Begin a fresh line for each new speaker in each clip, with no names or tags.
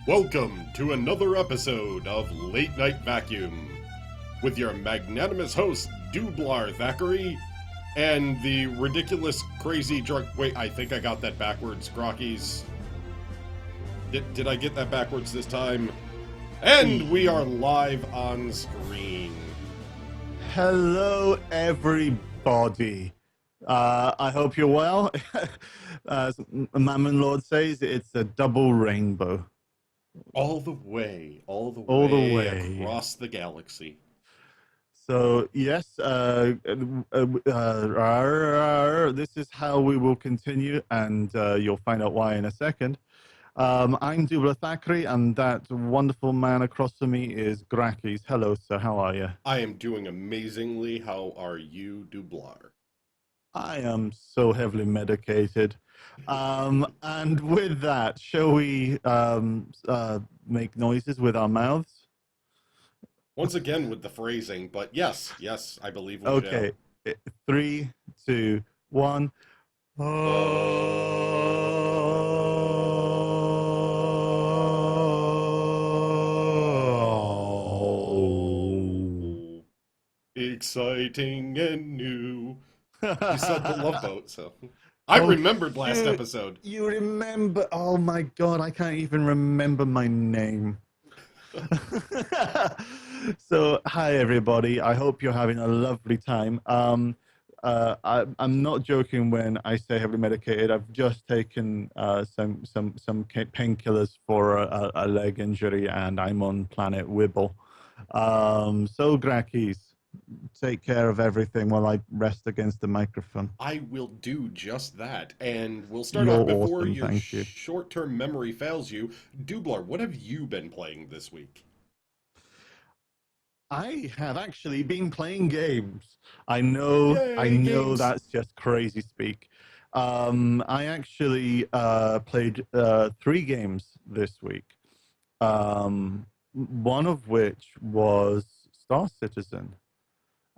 Welcome to another episode of Late Night Vacuum with your magnanimous host, DoublarThackery, and the ridiculous, crazy drunk. Wait, I think I got that backwards, Grakees. Did I get that backwards this time? And we are live on screen.
Hello, everybody. I hope you're well. As Mammon Lord says, it's a double rainbow.
All the way across the galaxy.
So, yes, this is how we will continue, and you'll find out why in a second. I'm DoublarThackery, and that wonderful man across from me is Grakees. Hello, sir. How are you?
I am doing amazingly. How are you, Doublar?
I am so heavily medicated. And with that, shall we make noises with our mouths?
Once again with the phrasing, but yes, I believe we
Okay.
shall.
3, 2, 1.
Exciting and new. You said the Love Boat, so I remembered last episode.
You remember? Oh my God, I can't even remember my name. So, hi everybody. I hope you're having a lovely time. I'm not joking when I say heavily medicated. I've just taken some painkillers for a leg injury, and I'm on Planet Wibble. So, Grakees, take care of everything while I rest against the microphone.
I will do just that, and we'll start
You're
off before
awesome,
your
thank you.
short-term memory fails you. Doublar, what have you been playing this week?
I have actually been playing games. I know
Games.
that's just crazy speak. I actually played 3 games this week. One of which was Star Citizen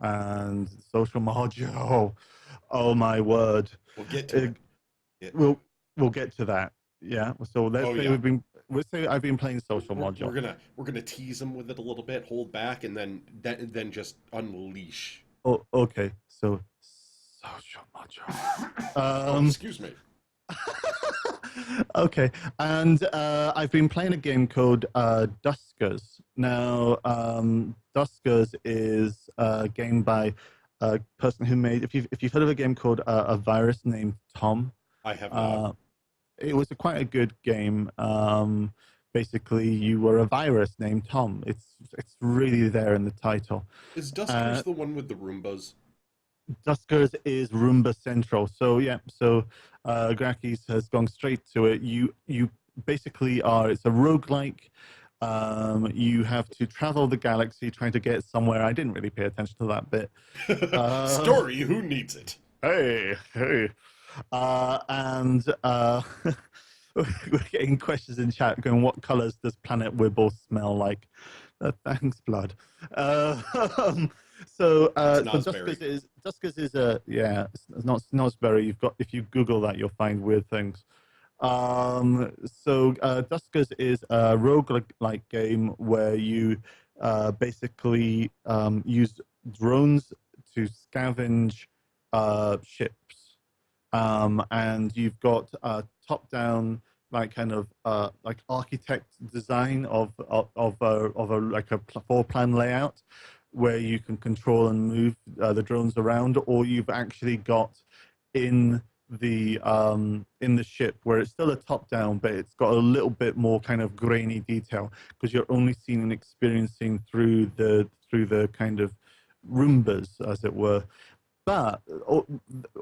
and Social Module. Oh my word!
We'll get to it.
We'll get to that. Yeah. So let's say I've been playing Social Module.
We're gonna tease them with it a little bit, hold back, and then just unleash.
Oh, okay. So Social Module.
Excuse me.
Okay, and I've been playing a game called Duskers. Now, Duskers is a game by a person who made. If you've heard of a game called A Virus Named Tom,
I have not.
it was quite a good game. Basically, you were a virus named Tom. It's really there in the title.
Is Duskers the one with the Roombas?
Duskers is Roomba Central. So yeah, Grakees has gone straight to it. You basically are. It's a roguelike. You have to travel the galaxy trying to get somewhere. I didn't really pay attention to that bit.
Story. Who needs it?
Hey. And we're getting questions in chat going, what colors does Planet Wibble smell like? Thanks, blood. So Duskers is a it's not Snozzberry. If you Google that, you'll find weird things. Duskers is a roguelike game where you basically use drones to scavenge ships, and you've got a top-down like kind of like architect design of a floor plan layout, where you can control and move the drones around, or you've actually got in the ship where it's still a top down, but it's got a little bit more kind of grainy detail because you're only seeing and experiencing through the kind of Roombas, as it were. But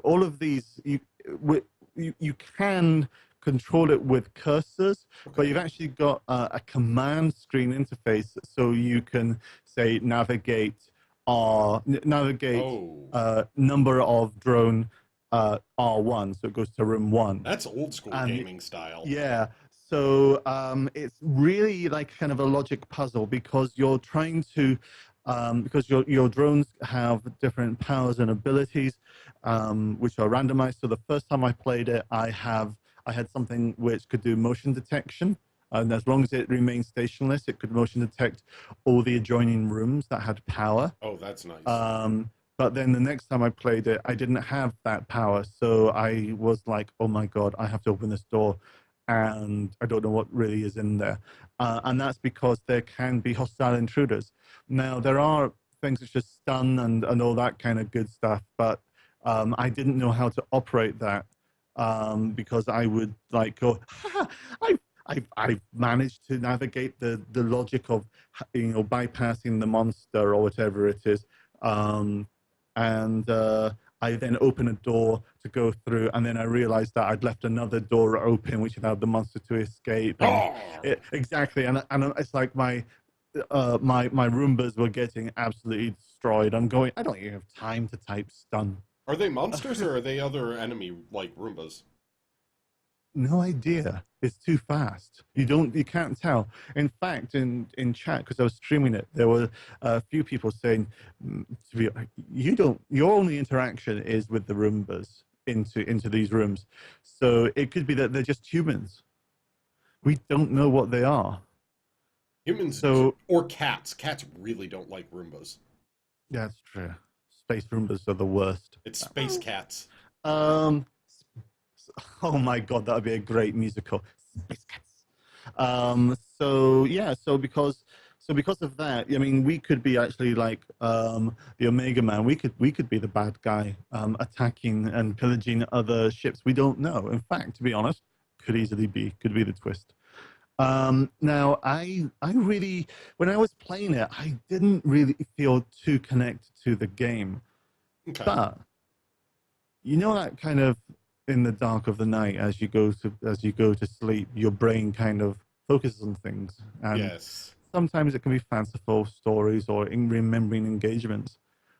all of these you can control it with cursors, but you've actually got a command screen interface, so you can say navigate number of drone R1, so it goes to room 1.
That's old school gaming style.
Yeah. So it's really like kind of a logic puzzle, because you're trying to because your drones have different powers and abilities, which are randomized. So the first time I played it, I had something which could do motion detection, And as long as it remained stationless, it could motion detect all the adjoining rooms that had power.
Oh, that's nice.
But then the next time I played it, I didn't have that power. So I was like, oh my God, I have to open this door. And I don't know what really is in there. And that's because there can be hostile intruders. Now, there are things such as stun and all that kind of good stuff, but I didn't know how to operate that because I would like go, I've managed to navigate the logic of bypassing the monster or whatever it is, and I then open a door to go through, and then I realized that I'd left another door open, which allowed the monster to escape. And exactly, and it's like my Roombas were getting absolutely destroyed. I'm going, I don't even have time to type stun.
Are they monsters or are they other enemy like Roombas?
No idea. It's too fast. You can't tell. In fact, in chat, because I was streaming it, there were a few people saying, your only interaction is with the Roombas into these rooms. So it could be that they're just humans. We don't know what they are.
Humans or cats. Cats really don't like Roombas.
That's true. Space Roombas are the worst.
It's space cats.
Oh my God, that would be a great musical. Space Cats. So because of that, I mean, we could be actually like the Omega Man. We could be the bad guy attacking and pillaging other ships. We don't know. In fact, to be honest, could be the twist. Now, I really, when I was playing it, I didn't really feel too connected to the game.
Okay.
But you know that kind of in the dark of the night, as you go to sleep, your brain kind of focuses on things. And
yes.
Sometimes it can be fanciful stories or in remembering engagements.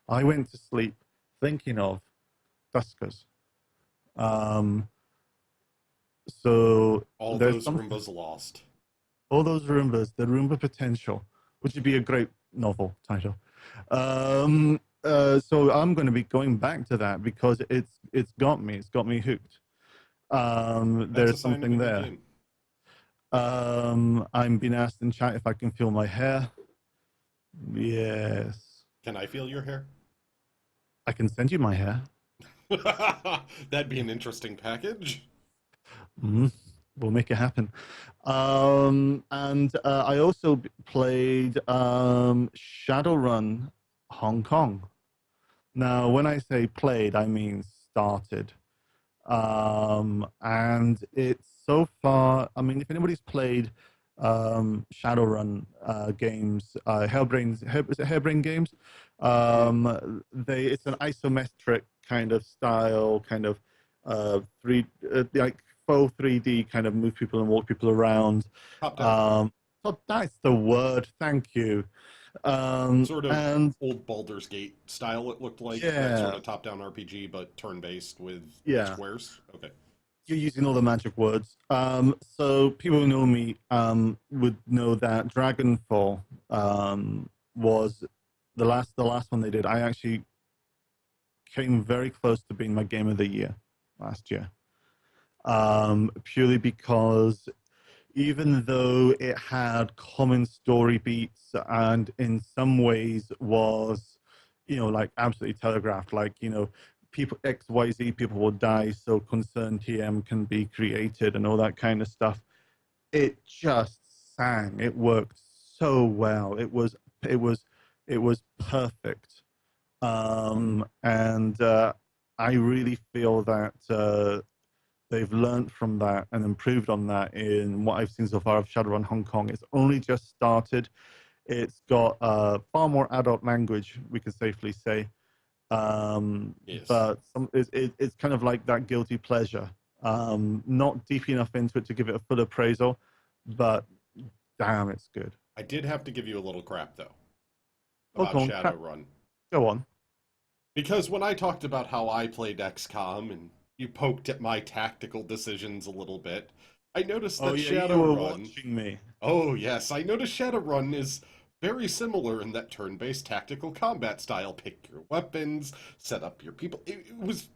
I went to sleep thinking of Duskers. So
all those Roombas lost.
All those Roombas, the Roomba potential, which would be a great novel title. So I'm going to be going back to that because it's got me hooked. There's something there. I'm being asked in chat if I can feel my hair. Yes.
Can I feel your hair?
I can send you my hair.
That'd be an interesting package.
We'll make it happen. And I also played Shadowrun Hong Kong. Now, when I say played, I mean started. And it's so far, I mean, if anybody's played Shadowrun games, Hairbrain games? It's an isometric kind of style, kind of like faux 3D kind of move people and walk people around. So that's the word. Thank you.
Sort of old Baldur's Gate style, it looked like.
Yeah.
That sort of top-down RPG, but turn-based with squares. Okay.
You're using all the magic words. So people who know me would know that Dragonfall was the last one they did. I actually came very close to being my game of the year last year. Purely because even though it had common story beats and in some ways was, like absolutely telegraphed, like, people, XYZ people will die, so concerned TM can be created and all that kind of stuff. It just sang. It worked so well. It was perfect. And I really feel that they've learned from that and improved on that in what I've seen so far of Shadowrun Hong Kong. It's only just started. It's got far more adult language, we can safely say.
Yes.
But it's kind of like that guilty pleasure. Not deep enough into it to give it a full appraisal, but damn, it's good.
I did have to give you a little crap, though, about Shadowrun.
Go on.
Because when I talked about how I played XCOM and you poked at my tactical decisions a little bit, I noticed that Shadowrun...
you were watching me.
Oh, yes. I noticed Shadowrun is very similar in that turn-based tactical combat style. Pick your weapons, set up your people. It was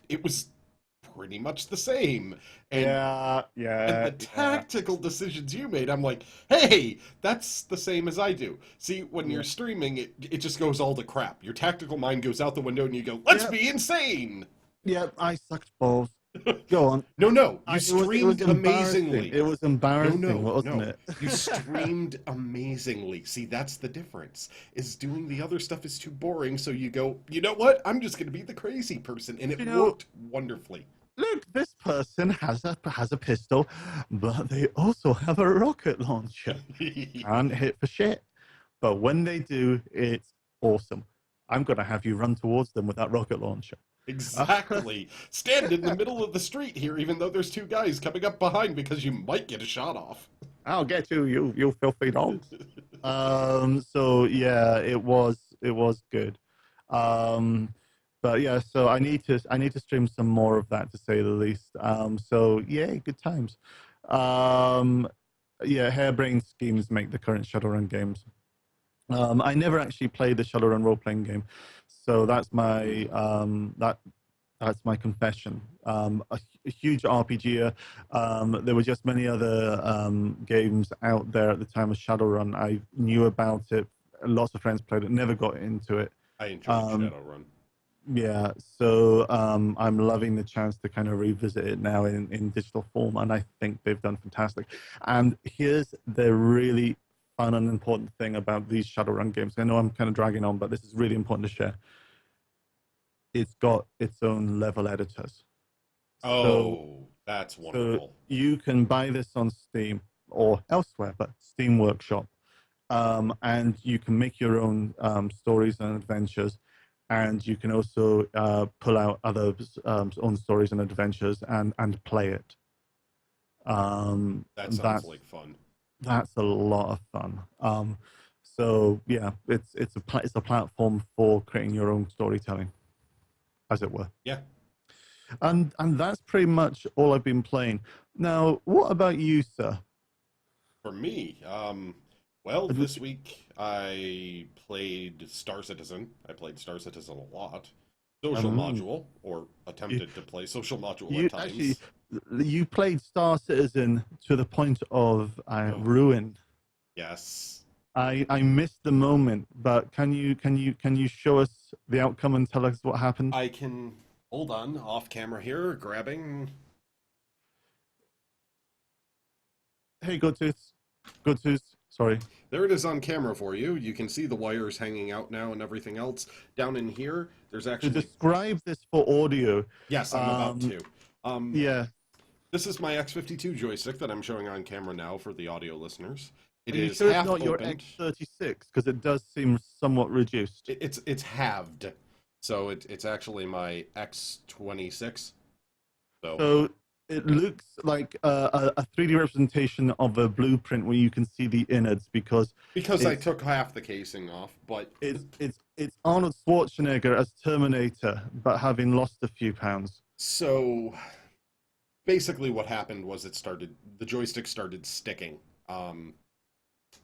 pretty much the same. And
Yeah,
and
yeah,
the
yeah.
tactical decisions you made, I'm like, hey, that's the same as I do. See, when you're
Yeah.
streaming, it just goes all to crap. Your tactical mind goes out the window and you go, let's
Yep,
be insane.
yep. I sucked balls. Go on.
No, no, you
It was
streamed
embarrassing.
amazingly.
It was
No,
embarrassing,
no,
wasn't
no.
it?
You streamed amazingly. See, that's the difference. Is doing the other stuff is too boring, so you go, you know what? I'm just going to be the crazy person, and it
You know,
worked wonderfully.
look, this person has a pistol, but they also have a rocket launcher. Can't hit for shit. But when they do, it's awesome. I'm gonna have you run towards them with that rocket launcher.
Exactly. Stand in the middle of the street here, even though there's two guys coming up behind because you might get a shot off.
I'll get you, you filthy dogs. So yeah, it was good. Um, but yeah, so I need to stream some more of that to say the least. So yeah, good times. Um, yeah, harebrained schemes make the current Shadowrun games. I never actually played the Shadowrun role playing game, so that's my confession. A huge RPG. There were just many other games out there at the time of Shadowrun. I knew about it. Lots of friends played it. Never got into it.
I enjoyed
Um,
Shadowrun.
yeah, so I'm loving the chance to kind of revisit it now in digital form, and I think they've done fantastic. And here's the really fun and important thing about these Shadowrun games. I know I'm kind of dragging on, but this is really important to share. It's got its own level editors. So,
Oh, that's
so
wonderful.
you can buy this on Steam or elsewhere, but Steam Workshop, and you can make your own stories and adventures, and you can also pull out others' own stories and adventures and play it.
That sounds
That's
like fun.
that's a lot of fun. So yeah, it's a platform for creating your own storytelling, as it were.
Yeah,
And that's pretty much all I've been playing. Now, what about you, sir?
for me, well,
Would
this
you-
week I played Star Citizen. I played Star Citizen a lot. Social
Um,
module, or
you,
attempted to play social module at
you actually
times.
you played Star Citizen to the point of
Oh,
ruin.
yes.
I missed the moment, but can you show us the outcome and tell us what happened?
I can hold on off camera here, grabbing.
Hey, Goodtooth. Sorry.
There it is on camera for you. You can see the wires hanging out now and everything else. Down in here, there's
To
actually.
describe this for audio,
Yes, I'm about
um,
to. Um,
yeah,
this is my X52 joystick that I'm showing on camera now for the audio listeners. It
are you
is
sure it's
half
not your
opened.
X36? Because it does seem somewhat reduced.
It's halved, so it's actually my X26. So
So it looks like a 3D representation of a blueprint where you can see the innards
because I
it's
took half the casing off, but
it's Arnold Schwarzenegger as Terminator, but having lost a few pounds.
so basically what happened was the joystick started sticking.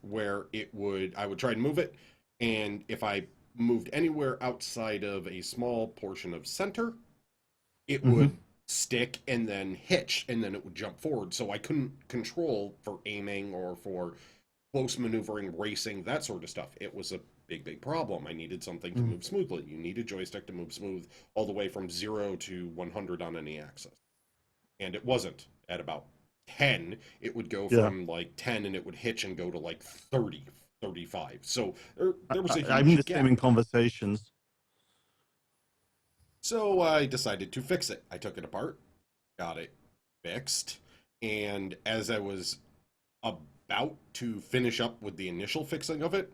Where I would try and move it, and if I moved anywhere outside of a small portion of center, it
Hmm.
would stick and then hitch and then it would jump forward. So I couldn't control for aiming or for close maneuvering, racing, that sort of stuff. It was a big problem. I needed something to
Mm.
move smoothly. You need a joystick to move smooth all the way from 0 to 100 on any axis. And it wasn't at about 10. It would go
Yeah,
from like 10 and it would hitch and go to like 30, 35. So there was a
I'm the
huge
same in
gap.
conversations.
So I decided to fix it. I took it apart, got it fixed, and as I was about to finish up with the initial fixing of it,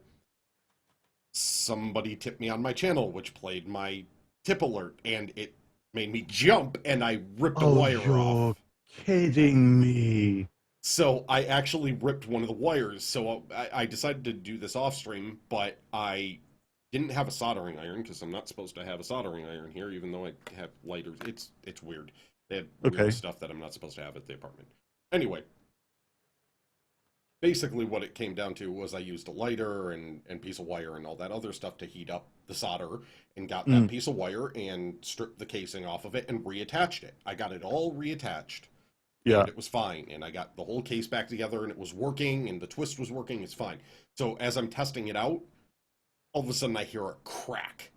somebody tipped me on my channel, which played my tip alert, and it made me jump, and I ripped a
Oh,
wire
you're
off.
kidding me.
So I actually ripped one of the wires. So I decided to do this off stream, but I didn't have a soldering iron because I'm not supposed to have a soldering iron here, even though I have lighters. It's weird. They have weird
Okay.
stuff that I'm not supposed to have at the apartment. Anyway, basically what it came down to was I used a lighter and piece of wire and all that other stuff to heat up the solder and got that piece of wire and stripped the casing off of it and reattached it. I got it all reattached.
Yeah.
And it was fine. And I got the whole case back together and it was working and the twist was working. It's fine. So as I'm testing it out, all of a sudden I hear a crack.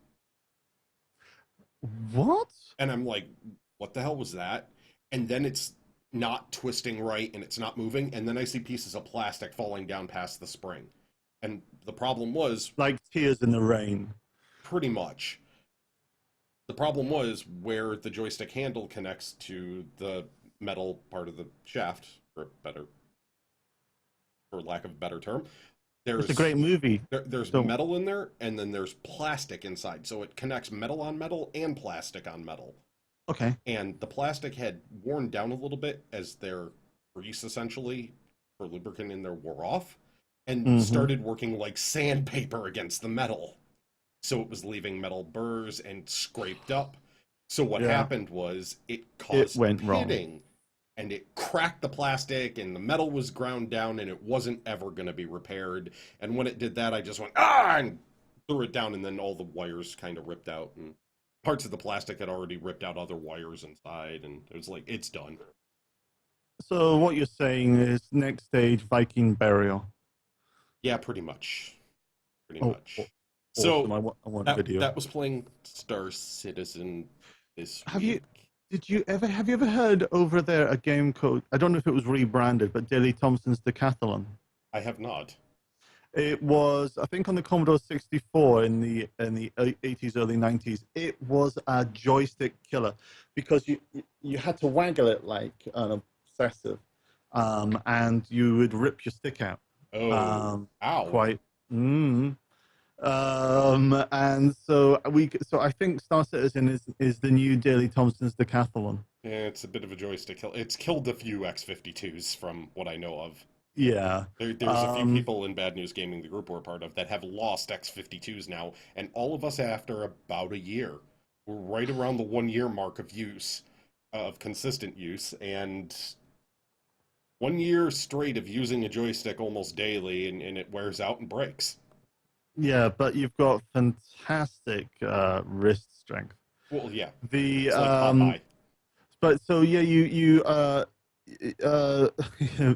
What?
And I'm like, what the hell was that? And then it's not twisting right and it's not moving. And then I see pieces of plastic falling down past the spring. And the problem was...
Like tears in the rain.
Pretty much. The problem was where the joystick handle connects to the metal part of the shaft, for lack of a better term.
It's a great movie.
There's metal in there, and then there's plastic inside. So it connects metal on metal and plastic on metal.
Okay.
And the plastic had worn down a little bit as their grease, essentially, for lubricant in there wore off, and started working like sandpaper against the metal. So it was leaving metal burrs and scraped up. So what happened was it caused pitting, and it cracked the plastic, and the metal was ground down, and it wasn't ever going to be repaired. And when it did that, I just went, and threw it down, and then all the wires kind of ripped out, and parts of the plastic had already ripped out other wires inside, and it was like, it's done.
So what you're saying is next stage, Viking burial.
Yeah, pretty much. Pretty much.
Awesome.
So
I want a video.
That was playing Star Citizen this
week.
Have
you ever heard over there a game called, I don't know if it was rebranded, but Daley Thompson's Decathlon?
I have not.
It was, I think, on the Commodore 64 in the 80s, early 90s. It was a joystick killer because you had to waggle it like an obsessive, and you would rip your stick out.
Oh, ow!
Quite. And so I think Star Citizen is the new Daley Thompson's Decathlon.
Yeah, it's a bit of a joystick kill. It's killed a few X-52s from what I know of.
Yeah.
There's a few people in Bad News Gaming, the group we're part of, that have lost X-52s now, and all of us after about a year. We're right around the 1 year mark of use, of consistent use, and 1 year straight of using a joystick almost daily, and it wears out and breaks.
Yeah, but you've got fantastic wrist strength.
Well, yeah.
It's
like
but so yeah, you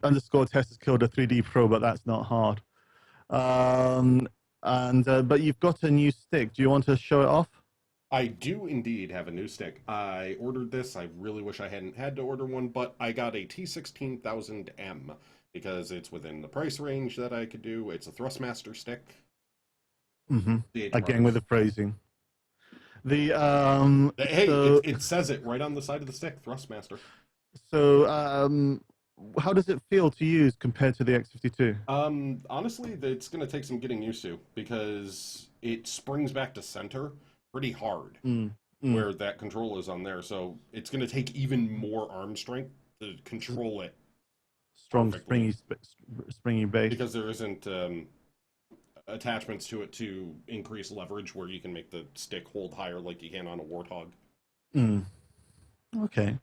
underscore test has killed a 3D Pro, but that's not hard. But you've got a new stick. Do you want to show it off?
I do indeed have a new stick. I ordered this. I really wish I hadn't had to order one, but I got a T16000M because it's within the price range that I could do. It's a Thrustmaster stick.
Again with the phrasing. It
says it right on the side of the stick, Thrustmaster.
So, how does it feel to use compared to the X52?
Honestly, it's going to take some getting used to because it springs back to center pretty hard where that control is on there. So it's going to take even more arm strength to control it.
Strong, springy base.
Because there isn't attachments to it to increase leverage where you can make the stick hold higher like you can on a Warthog.
Okay.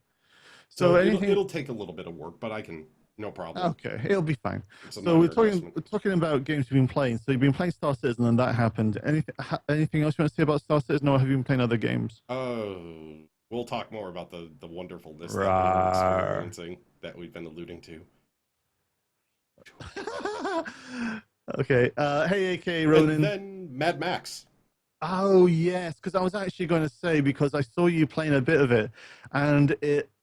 So it'll take a little bit of work, but I can, no problem.
Okay, it'll be fine. So we're talking about games you've been playing. So you've been playing Star Citizen and that happened. Anything else you want to say about Star Citizen, or have you been playing other games?
We'll talk more about the wonderfulness that we're experiencing that we've been alluding to.
Okay. Hey, AK Ronan.
And then Mad Max.
Oh yes, because I was actually going to say, because I saw you playing a bit of it, and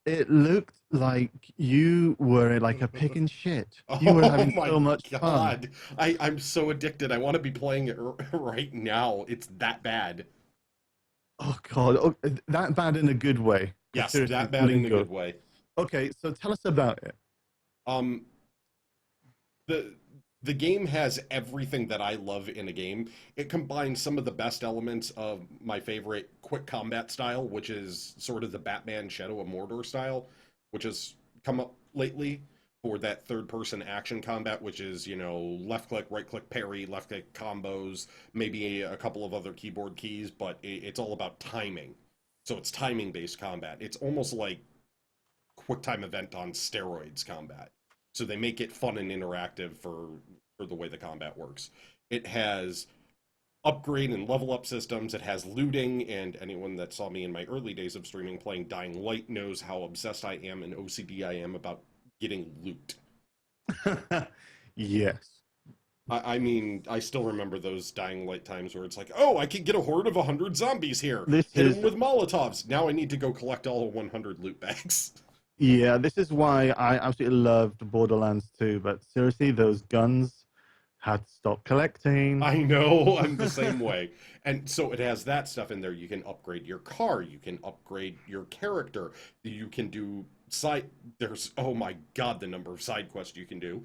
it looked like you were like a pig in shit. You were having so much fun.
I'm so addicted. I want to be playing it right now. It's that bad.
Oh god, that bad in a good way.
Yes, that bad in a good way.
Okay, so tell us about it.
The game has everything that I love in a game. It combines some of the best elements of my favorite quick combat style, which is sort of the Batman Shadow of Mordor style, which has come up lately for that third-person action combat, which is, left-click, right-click parry, left-click combos, maybe a couple of other keyboard keys, but it's all about timing. So it's timing-based combat. It's almost like QuickTime Event on steroids combat. So they make it fun and interactive for the way the combat works. It has upgrade and level up systems. It has looting, and anyone that saw me in my early days of streaming playing Dying Light knows how obsessed I am and OCD I am about getting loot.
Yes.
I mean, I still remember those Dying Light times where it's like, oh, I can get a horde of 100 zombies here. Hit them with Molotovs. Now I need to go collect all 100 loot bags.
Yeah, this is why I absolutely loved Borderlands 2, but seriously, those guns had to stop collecting.
I know, I'm the same way. And so it has that stuff in there. You can upgrade your car, you can upgrade your character, you can do there's, oh my god, the number of side quests you can do.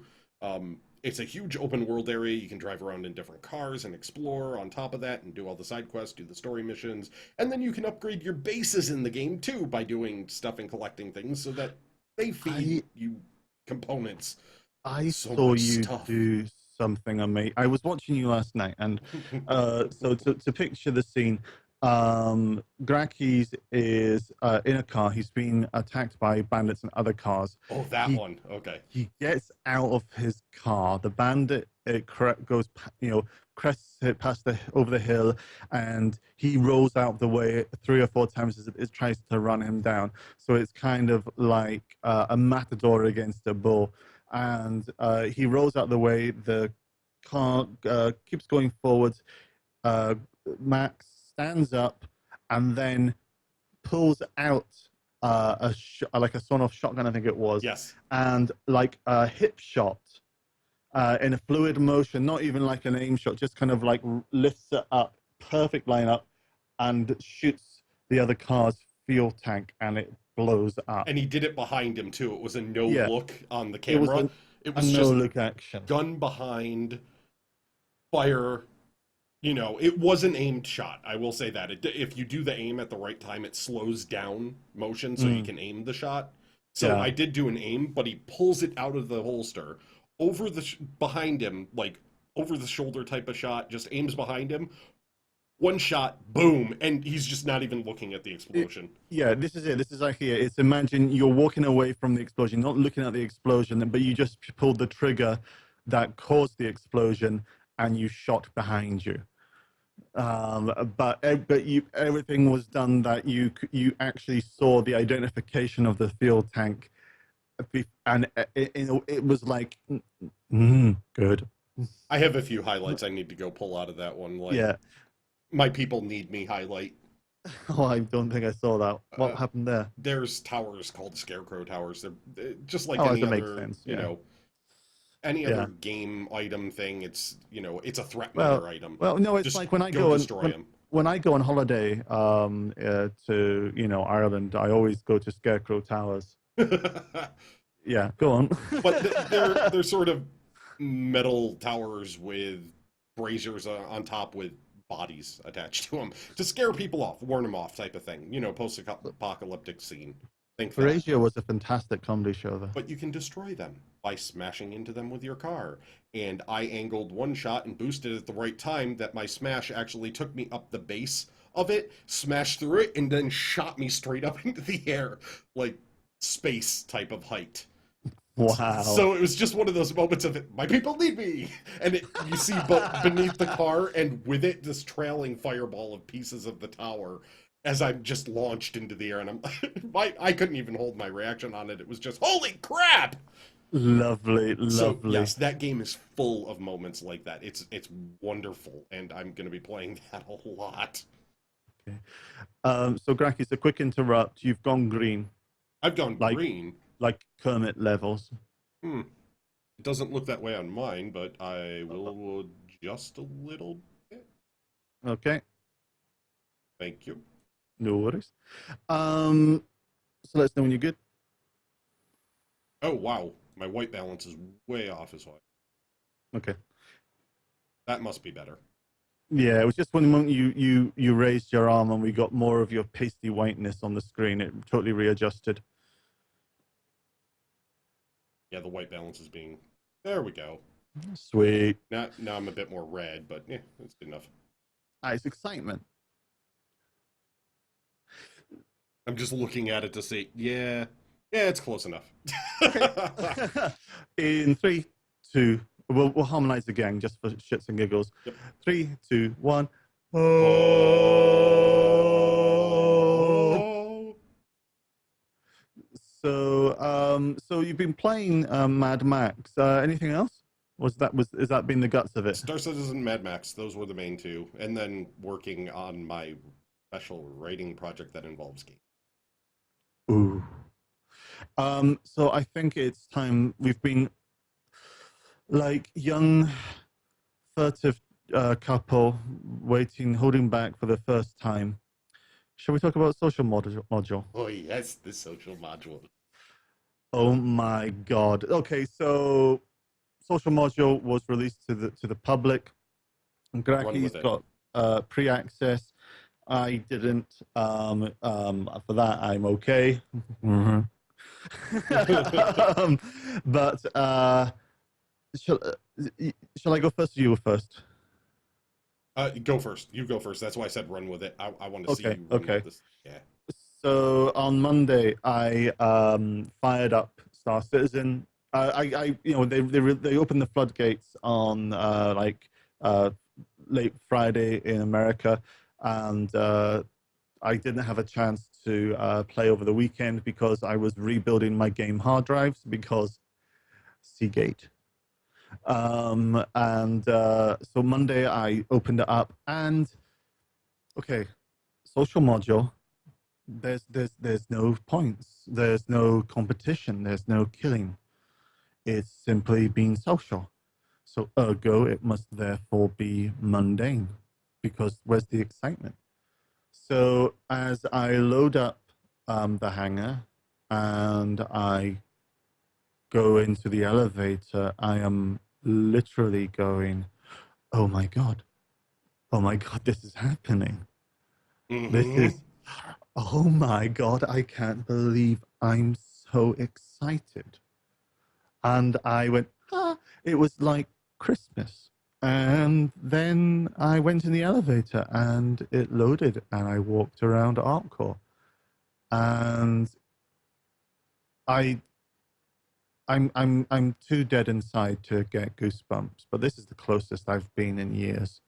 It's a huge open world area. You can drive around in different cars and explore on top of that and do all the side quests, do the story missions. And then you can upgrade your bases in the game too by doing stuff and collecting things so that they feed you components.
I saw you do something amazing. I was watching you last night, and so to picture the scene, Grakees is in a car. He's being attacked by bandits and other cars.
Oh, that one. Okay.
He gets out of his car. The bandit goes, crests it over the hill, and he rolls out the way 3 or 4 times as it tries to run him down. So it's kind of like a matador against a bull. And he rolls out the way. The car keeps going forward. Max stands up and then pulls out like a sawn-off shotgun, I think it was.
Yes.
And like a hip shot in a fluid motion, not even like an aim shot, just kind of like lifts it up, perfect lineup, and shoots the other car's fuel tank, and it blows up.
And he did it behind him too. It was a look on the camera. It was
a
just
no-look action.
Gun behind, fire. It was an aimed shot. I will say that. If you do the aim at the right time, it slows down motion so you can aim the shot. So I did do an aim, but he pulls it out of the holster over behind him, like over the shoulder type of shot. Just aims behind him. One shot, boom, and he's just not even looking at the explosion.
This is it. This is like here. It's imagine you're walking away from the explosion, not looking at the explosion, but you just pulled the trigger that caused the explosion, and you shot behind you. But everything was done that you actually saw the identification of the fuel tank, and it was like good.
I have a few highlights I need to go pull out of that one. My people need me highlight.
Oh, I don't think I saw that. What happened there?
There's towers called Scarecrow Towers. They're just like any other, any other game item thing. It's it's a threat meter item.
Well, no, it's just like when I go on holiday to Ireland, I always go to Scarecrow Towers. Yeah, go on.
But they're sort of metal towers with braziers on top with bodies attached to them to scare people off, warn them off, type of thing. Post-apocalyptic scene.
Brazier was a fantastic comedy show, though.
But you can destroy them by smashing into them with your car. And I angled one shot and boosted at the right time that my smash actually took me up the base of it, smashed through it, and then shot me straight up into the air, like space type of height.
Wow.
So it was just one of those moments of it, my people need me! And you see beneath the car, and with it, this trailing fireball of pieces of the tower as I'm just launched into the air. And I couldn't even hold my reaction on it. It was just, holy crap!
Lovely.
So, yes, that game is full of moments like that. It's wonderful, and I'm going to be playing that a lot.
Okay. So, Grakees, a quick interrupt. You've gone green.
I've gone green?
Like Kermit levels.
It doesn't look that way on mine, but I will adjust a little bit.
Okay.
Thank you.
No worries. So let us know when you're good.
Oh, wow. My white balance is way off as well.
Okay.
That must be better.
Yeah, it was just one moment you raised your arm and we got more of your pasty whiteness on the screen. It totally readjusted.
Yeah, the white balance is being... There we go.
Sweet.
Now I'm a bit more red, but yeah, that's good enough.
It's excitement.
I'm just looking at it to see, yeah, it's close enough.
Okay. In 3, 2, we'll harmonize the gang just for shits and giggles.
Yep.
3, 2, 1.
Oh.
So you've been playing Mad Max. Anything else? Is that been the guts of it?
Star Citizen and Mad Max, those were the main two. And then working on my special writing project that involves games.
Ooh. So I think it's time. We've been like young, furtive couple waiting, holding back for the first time. Shall we talk about social module?
Oh, yes, the social module.
Oh my God. Okay, so social module was released to the public.
Run
Grakees
with it.
got pre-access. I didn't. For that, I'm okay. Mm-hmm. But shall, shall I go first or you go first?
Go first. You go first. That's why I said run with it. I want to see
Okay,
you run
okay.
with this. Yeah.
So on Monday, I fired up Star Citizen. They opened the floodgates on uh, late Friday in America, and I didn't have a chance to play over the weekend because I was rebuilding my game hard drives because Seagate. So Monday I opened it up and okay, social module. There's no points. There's no competition. There's no killing. It's simply being social. So ergo, it must therefore be mundane, because where's the excitement? So as I load up the hangar and I go into the elevator, I am literally going, oh my God, this is happening. This
Mm-hmm.
is, oh my God, I can't believe I'm so excited. And I went, it was like Christmas. And then I went in the elevator and it loaded and I walked around Artcore. And I I'm too dead inside to get goosebumps, but this is the closest I've been in years.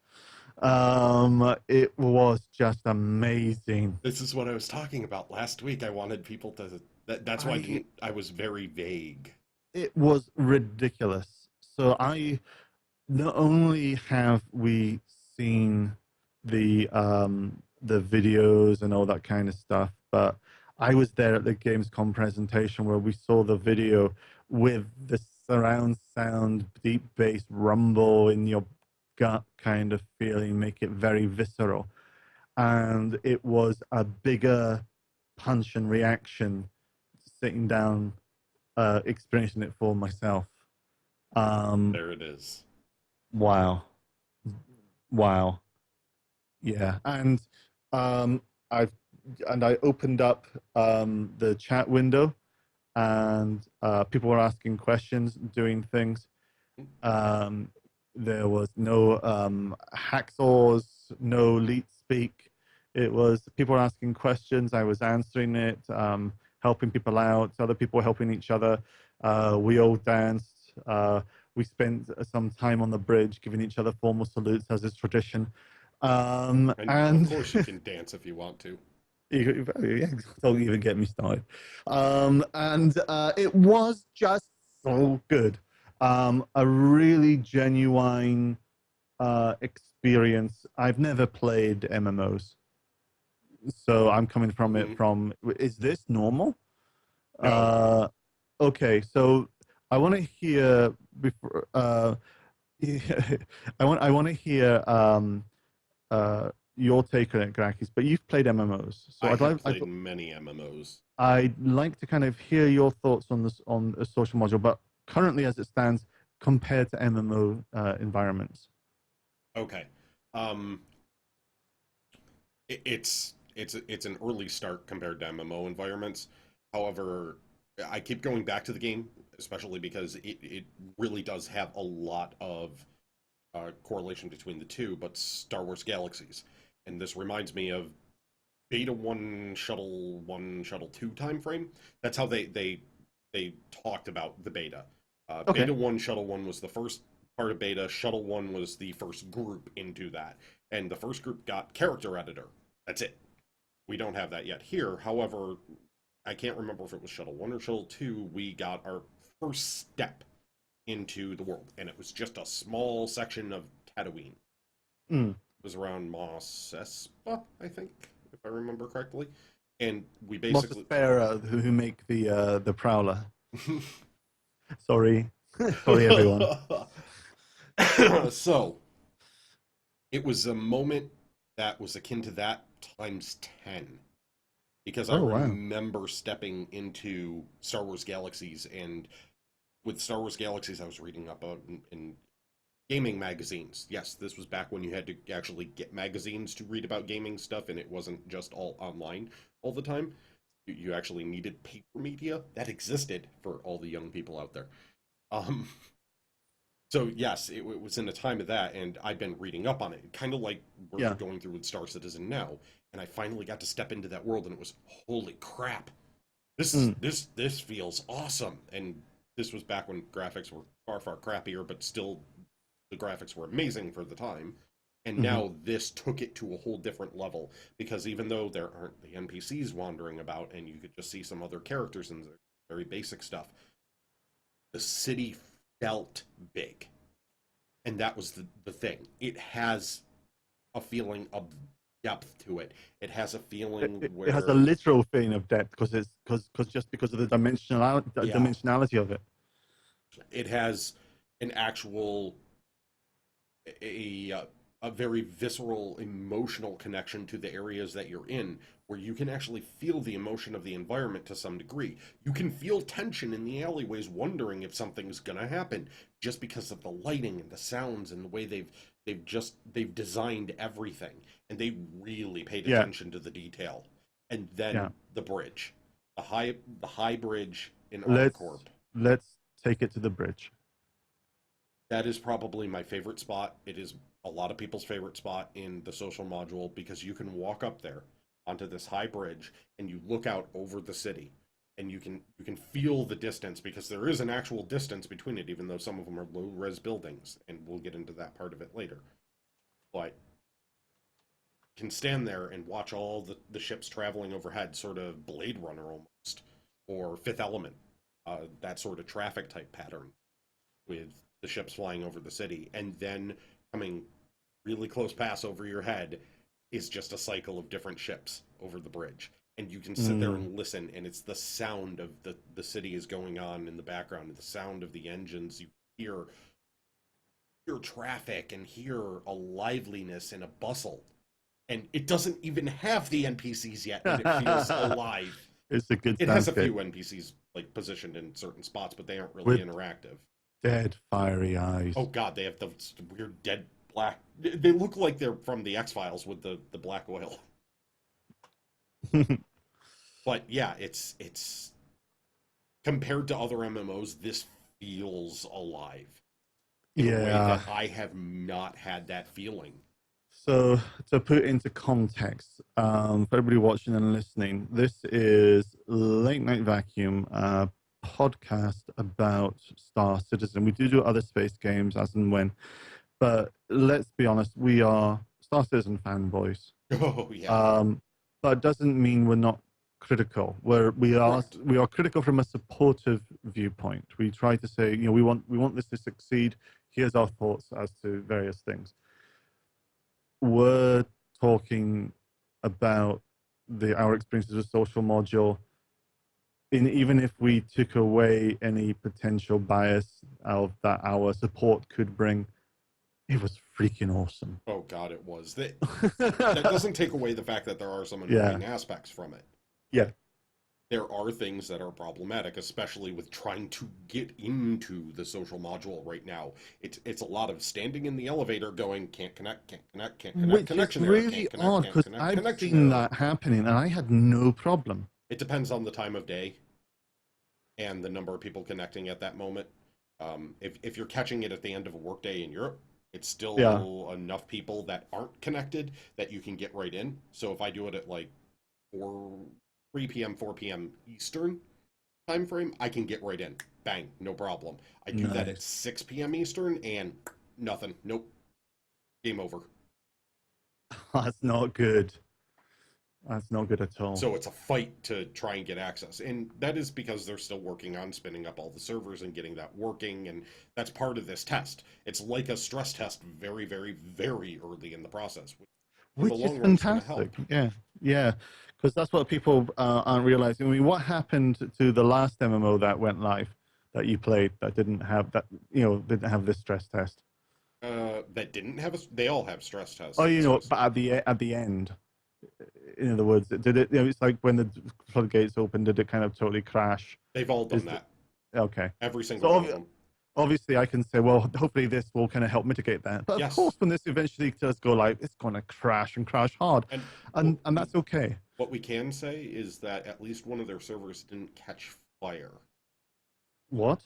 It was just amazing.
This is what I was talking about last week. I wanted people to. That's why I
I
didn't. I was very vague.
It was ridiculous. So I not only have we seen the videos and all that kind of stuff, but I was there at the Gamescom presentation where we saw the video with the surround sound, deep bass rumble in your gut kind of feeling, make it very visceral. And it was a bigger punch and reaction sitting down, experiencing it for myself.
There it is.
Wow. Wow. Yeah. And um, I've I opened up the chat window and people were asking questions, doing things. There was no hacksaws, no leet speak. It was people were asking questions. I was answering it, helping people out. Other people were helping each other. We all danced. We spent some time on the bridge, giving each other formal salutes as is tradition.
And of
And
course, you can dance if you want to.
yeah, don't even get me started. It was just so good. A really genuine experience. I've never played MMOs, so I'm coming from it
Mm-hmm.
from, is this normal?
No.
Okay, so I want to hear before. I want to hear your take on it, Grakees, but you've played MMOs, so
I have played many MMOs.
I'd like to kind of hear your thoughts on this on a social module, but currently as it stands compared to MMO environments.
Okay. Um, it's an early start compared to MMO environments. However, I keep going back to the game, especially because it really does have a lot of correlation between the two, but Star Wars Galaxies. And this reminds me of Beta 1 Shuttle 2 time frame. That's how they they talked about the beta.
Okay.
Beta 1, Shuttle 1 was the first part of beta. Shuttle 1 was the first group into that. And the first group got character editor. That's it. We don't have that yet here. However, I can't remember if it was Shuttle 1 or Shuttle 2. We got our first step into the world. And it was just a small section of Tatooine.
Mm.
It was around Mos Espa, I think, if I remember correctly. And we
Mos
basically...
Espa, who make the Prowler. Sorry. Sorry, everyone.
So, it was a moment that was akin to that times 10. Because I remember stepping into Star Wars Galaxies, and with Star Wars Galaxies, I was reading up in gaming magazines. Yes, this was back when you had to actually get magazines to read about gaming stuff, and it wasn't just all online all the time. You actually needed paper media. That existed for all the young people out there. So yes, it was in a time of that, and I've been reading up on it, kind of like we're going through with Star Citizen now. And I finally got to step into that world, and it was, holy crap, this feels awesome. And this was back when graphics were far crappier, but still the graphics were amazing for the time. And now this took it to a whole different level, because even though there aren't the NPCs wandering about, and you could just see some other characters and very basic stuff, the city felt big. And that was the thing. It has a feeling of depth to it. It has a feeling where...
It has a literal feeling of depth, because of the dimensionality of it.
It has an actual... a very visceral, emotional connection to the areas that you're in, where you can actually feel the emotion of the environment to some degree. You can feel tension in the alleyways, wondering if something's gonna happen, just because of the lighting and the sounds and the way they've designed everything, and they really paid attention to the detail. And then the bridge, the high bridge in ArcCorp.
Let's take it to the bridge.
That is probably my favorite spot. It is a lot of people's favorite spot in the social module, because you can walk up there onto this high bridge and you look out over the city, and you can feel the distance, because there is an actual distance between it, even though some of them are low-res buildings, and we'll get into that part of it later. But you can stand there and watch all the ships traveling overhead, sort of Blade Runner almost, or Fifth Element, that sort of traffic type pattern, with the ships flying over the city, and then coming really close pass over your head is just a cycle of different ships over the bridge. And you can sit there and listen, and it's the sound of the city is going on in the background, and the sound of the engines. You hear traffic and hear a liveliness and a bustle. And it doesn't even have the NPCs yet, and it feels alive.
It's a good
It has a few NPCs like positioned in certain spots, but they aren't really interactive.
Dead, fiery eyes.
Oh god, they have the weird dead black... They look like they're from the X-Files with the black oil. But yeah, it's... Compared to other MMOs, this feels alive. In a way that I have not had that feeling.
So, to put into context, for everybody watching and listening, this is Late Night Vacuum, podcast about Star Citizen. We do other space games as and when, but let's be honest, we are Star Citizen fanboys.
Oh yeah.
But it doesn't mean we're not critical. We are critical from a supportive viewpoint. We try to say, we want this to succeed. Here's our thoughts as to various things. We're talking about our experiences with social module. Even if we took away any potential bias of that our support could bring, it was freaking awesome.
Oh god, it was. That doesn't take away the fact that there are some annoying aspects from it.
Yeah.
There are things that are problematic, especially with trying to get into the social module right now. It's a lot of standing in the elevator going, can't connect,
Which
connection
is really odd, because I've seen that happening, and I had no problem.
It depends on the time of day and the number of people connecting at that moment. If you're catching it at the end of a workday in Europe, it's still enough people that aren't connected that you can get right in. So if I do it at like 3 p.m., 4 p.m. Eastern, time frame, I can get right in. Bang, no problem. I do that at
Nice.
6 p.m. Eastern, and nothing. Nope. Game over.
That's not good. That's not good at all.
So it's a fight to try and get access. And that is because they're still working on spinning up all the servers and getting that working. And that's part of this test. It's like a stress test very, very, very early in the process. In the
Which is
long run, it's going to
fantastic.
help.
Yeah, yeah, because that's what people aren't realizing. I mean, what happened to the last MMO that went live that you played that didn't have that, didn't have this stress test?
That didn't have they all have stress tests.
Oh,
It's just
but at the end, in other words, did it? It's like when the floodgates opened, did it kind of totally crash?
they've all done
Is
that.
okay.
Every single
So
one of them.
obviously, I can say, well, hopefully this will kind of help mitigate that. But of
Yes.
course, when this eventually does go live, it's going to crash and crash hard, and that's okay.
What we can say is that at least one of their servers didn't catch fire.
What?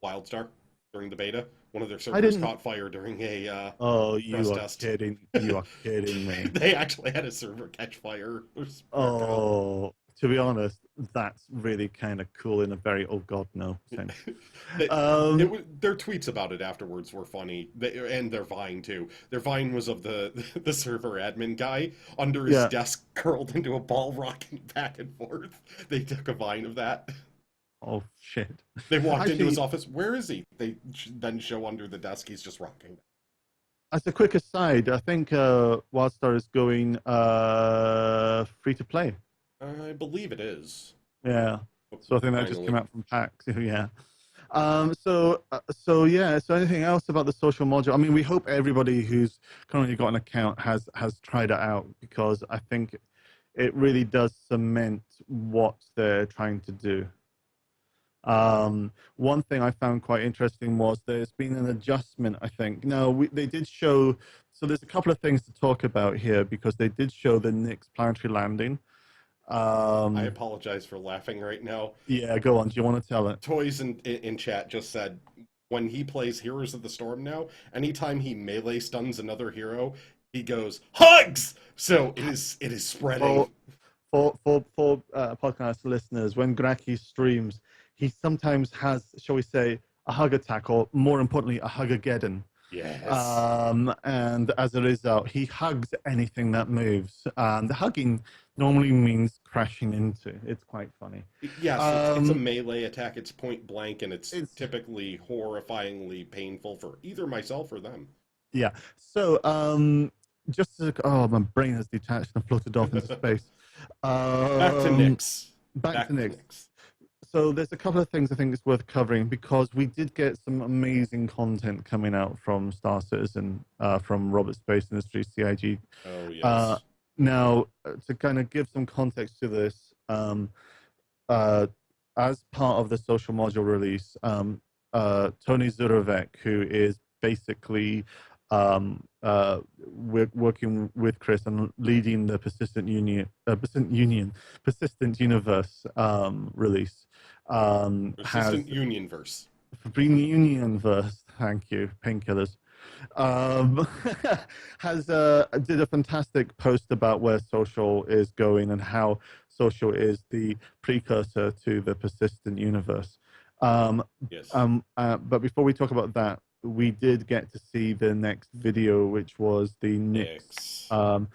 WildStar during the beta, one of their
I
servers
didn't.
caught fire during a
Oh,
stress
you are
test.
kidding! You are kidding me.
They actually had a server catch fire.
Oh, to be honest, that's really kind of cool in a very oh god no sense.
Their tweets about it afterwards were funny, and their Vine too. Their Vine was of the server admin guy under his
Yeah.
desk, curled into a ball, rocking back and forth. They took a Vine of that.
Oh shit.
They walked into his
Actually,
office. Where is he? They then show under the desk. He's just rocking.
as a quick aside, I think Wildstar is going free to play.
I believe it is.
Yeah. So I think that just
Finally.
came out from PAX. Yeah. So yeah. So anything else about the social module? I mean, we hope everybody who's currently got an account has tried it out, because I think it really does cement what they're trying to do. One thing I found quite interesting was there's been an adjustment, I think. Now, they did show, so there's a couple of things to talk about here, because they did show the Nyx planetary landing.
I apologize for laughing right now.
Yeah, go on. Do you want to tell it?
Toys in chat just said when he plays Heroes of the Storm now, anytime he melee stuns another hero, he goes hugs. So it is spreading.
For podcast listeners, when Grakees streams, he sometimes has, shall we say, a hug attack, or more importantly, a hugageddon.
Yes.
And as a result, he hugs anything that moves. The hugging normally means crashing into. It's quite funny.
Yes, it's a melee attack. It's point blank, and it's typically horrifyingly painful for either myself or them.
Yeah. So, my brain has detached and floated off into space.
Back to Nyx.
Back to Nyx. So there's a couple of things I think it's worth covering, because we did get some amazing content coming out from Star Citizen, from Robert Space Industries, CIG.
Oh, yes.
Now, to kind of give some context to this, as part of the social module release, Tony Zurovec, who is basically working with Chris and leading the Persistent Universe release.
Persistent Unionverse.
Unionverse, thank you, painkillers. Did a fantastic post about where social is going and how social is the precursor to the persistent universe.
Yes.
But before we talk about that, we did get to see the next video, which was the Nyx.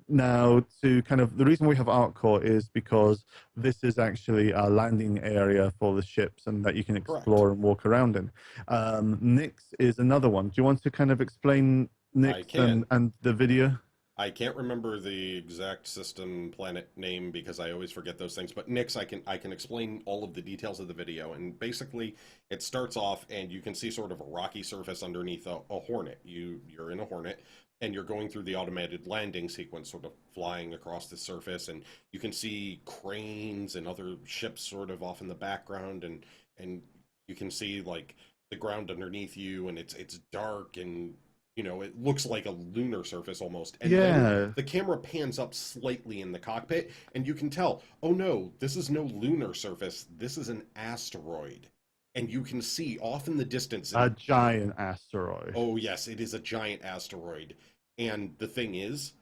Now, to kind of, the reason we have ArtCore is because this is actually a landing area for the ships, and that you can explore and walk around in. Nyx is another one. Do you want to kind of explain Nyx and the video?
I can't remember the exact system planet name because I always forget those things. But Nyx, I can explain all of the details of the video. And basically, it starts off, and you can see sort of a rocky surface underneath a Hornet. You're in a Hornet, and you're going through the automated landing sequence, sort of flying across the surface, and you can see cranes and other ships sort of off in the background, and you can see like the ground underneath you, and it's dark, and it looks like a lunar surface almost. And then the camera pans up slightly in the cockpit, and you can tell, oh no, this is no lunar surface, this is an asteroid. And you can see off in the distance
a giant asteroid.
Oh yes, it is a giant asteroid. And the thing is,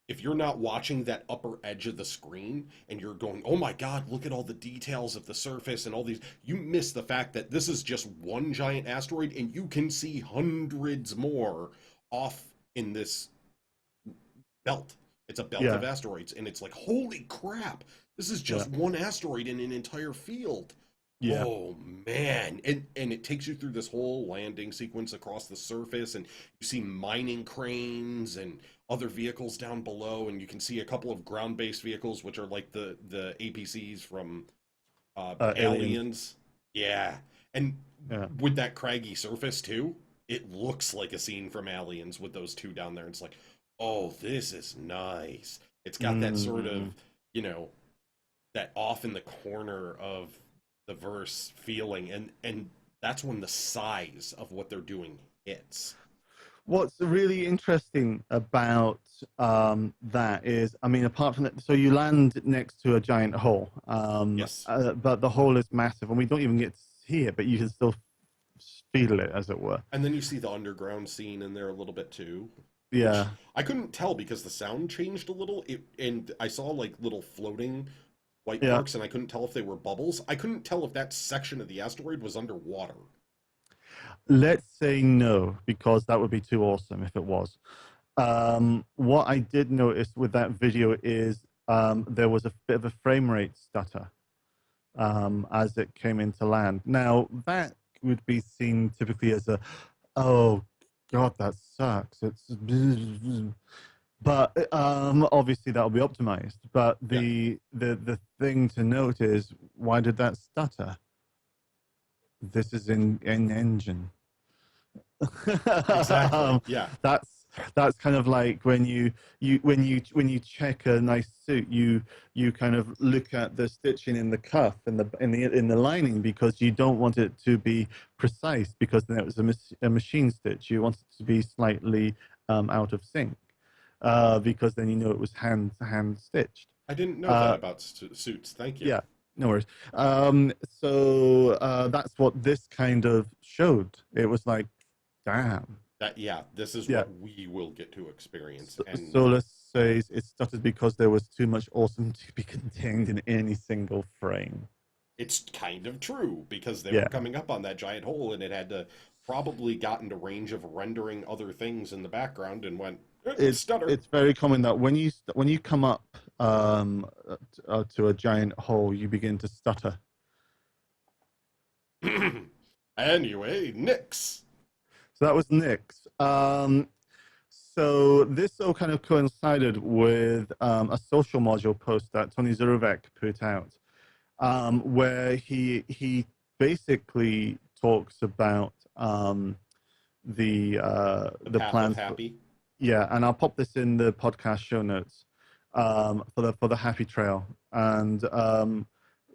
if you're not watching that upper edge of the screen and you're going, oh my God, look at all the details of the surface and all these, you miss the fact that this is just one giant asteroid and you can see hundreds more off in this belt. It's a belt
Yeah,
of asteroids, and it's like, holy crap, this is
yeah,
just one asteroid in an entire field.
yeah.
Oh man. And it takes you through this whole landing sequence across the surface, and you see mining cranes and other vehicles down below, and you can see a couple of ground-based vehicles, which are like the APCs from
Aliens.
Aliens. Yeah. And
Yeah.
with that craggy surface too, it looks like a scene from Aliens with those two down there. It's like, oh, this is nice. It's got that sort of,
Mm.
you know, that off in the corner of the verse feeling, and that's when the size of what they're doing hits.
What's really interesting about that is, I mean, apart from that, so you land next to a giant hole,
Yes.
but the hole is massive, and we don't even get to see it, but you can still feel it, as it were.
And then you see the underground scene in there a little bit too, which
Yeah,
I couldn't tell because the sound changed a little. And I saw like little floating white
yeah.
marks, and I couldn't tell if they were bubbles. I couldn't tell if that section of the asteroid was underwater.
Let's say no, because that would be too awesome if it was. What I did notice with that video is there was a bit of a frame rate stutter as it came into land. Now, that would be seen typically as a, oh, God, that sucks. It's, but obviously that'll be optimized. But
Yeah,
the thing to note is, why did that stutter? This is in engine.
exactly. Yeah.
That's kind of like when you check a nice suit, you kind of look at the stitching in the cuff and in the lining, because you don't want it to be precise, because then it was a machine stitch. You want it to be slightly out of sync, because then you know it was hand stitched.
I didn't know that
Uh,
about suits. Thank you.
yeah, no worries. So that's what this kind of showed. It was like, damn.
That, yeah, this is
Yeah.
what we will get to experience. And
Solus says it stuttered because there was too much awesome to be contained in any single frame.
it's kind of true because they were
Yeah.
coming up on that giant hole, and it had to probably got into range of rendering other things in the background and went stutter.
It's very common that when you come up to a giant hole, you begin to stutter.
Anyway, Nyx.
So that was Nick's. So this all kind of coincided with a social module post that Tony Zurovec put out, where he basically talks about the
Path
plans.
of Happy.
Yeah, and I'll pop this in the podcast show notes for the Happy Trail, and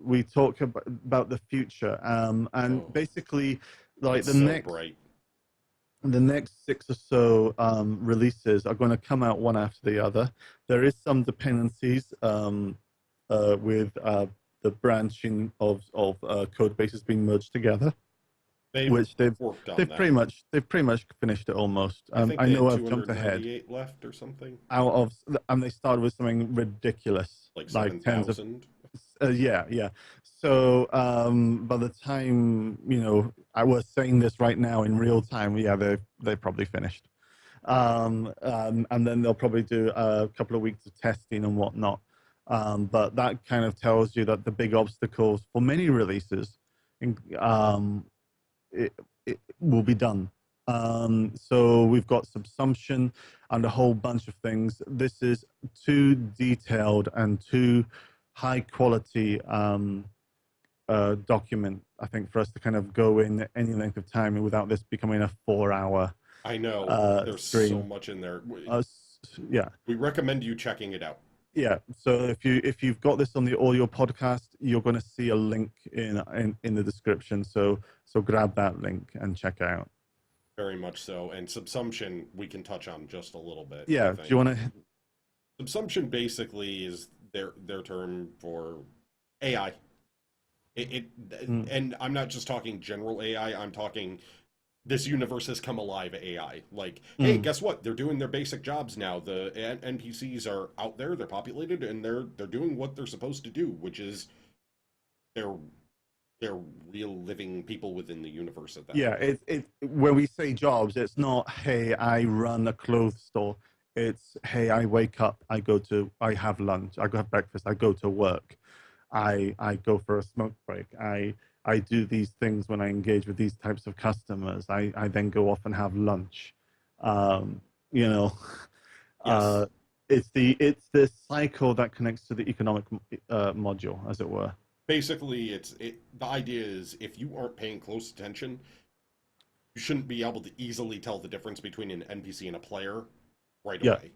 we talk about the future, and basically, like
It's so bright.
the next 6 or so releases are going to come out one after the other. There is some dependencies with the branching of code bases being merged together, which they've
worked on that.
pretty much finished it almost.
I think
I
they
know
had
I've jumped ahead
298 left or something.
out of, and they started with something ridiculous,
Like
tens of
7,000.
yeah. So by the time I was saying this right now in real time, yeah, they probably finished, and then they'll probably do a couple of weeks of testing and whatnot. But that kind of tells you that the big obstacles for many releases, it will be done. So we've got subsumption and a whole bunch of things. This is too detailed and too high quality document, I think, for us to kind of go in any length of time without this becoming a 4-hour
I know. There's
stream.
so much in there.
Yeah.
We recommend you checking it out.
Yeah. So if you've got this on the audio podcast, you're going to see a link in the description. So grab that link and check out.
Very much so. And subsumption, we can touch on just a little bit.
Yeah. Do you want to?
Subsumption basically is their term for AI. And I'm not just talking general AI. I'm talking this universe has come alive AI. Like, hey,
Mm.
guess what? They're doing their basic jobs now. The NPCs are out there, they're populated, and they're doing what they're supposed to do, which is they're they're real living people within the universe at that
Yeah,
point.
when we say jobs, it's not, hey, I run a clothes store. It's, hey, I wake up, I have lunch, I go have breakfast, I go to work, I go for a smoke break, I do these things when I engage with these types of customers. I then go off and have lunch. Um, you know,
Yes.
uh, it's the cycle that connects to the economic module, as it were.
Basically, the idea is if you aren't paying close attention, you shouldn't be able to easily tell the difference between an NPC and a player right
Yeah,
away.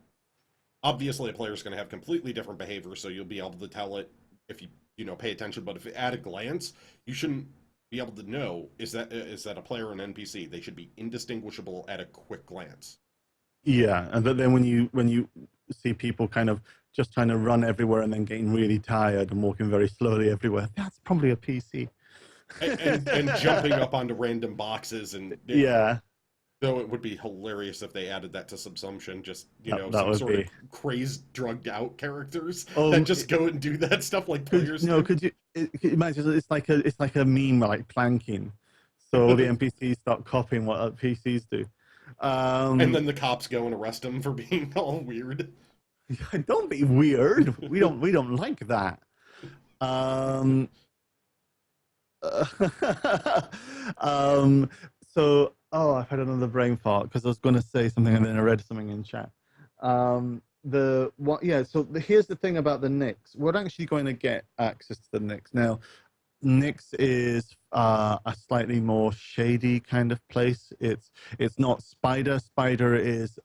Obviously, a player is going to have completely different behavior, so you'll be able to tell it if you pay attention. But if at a glance, you shouldn't be able to know is that a player or an NPC. They should be indistinguishable at a quick glance.
yeah, and then when you see people kind of just trying to run everywhere and then getting really tired and walking very slowly everywhere, that's probably a PC.
And jumping up onto random boxes
Yeah,
though it would be hilarious if they added that to Subsumption, just
that
some
would
sort of
be.
crazed, drugged out characters that
Oh,
just go and do that stuff like
could
players
no?
do.
Could you imagine? It's like a meme, like planking. So the NPCs start copying what PCs do.
And
Um,
then the cops go and arrest him for being all weird.
don't be weird. We don't like that. Um, um, I've had another brain fart because I was going to say something and then I read something in chat. The what? Yeah. Here's the thing about the Knicks. We're actually going to get access to the Knicks now. Nyx is a slightly more shady kind of place. It's not Spider. Spider is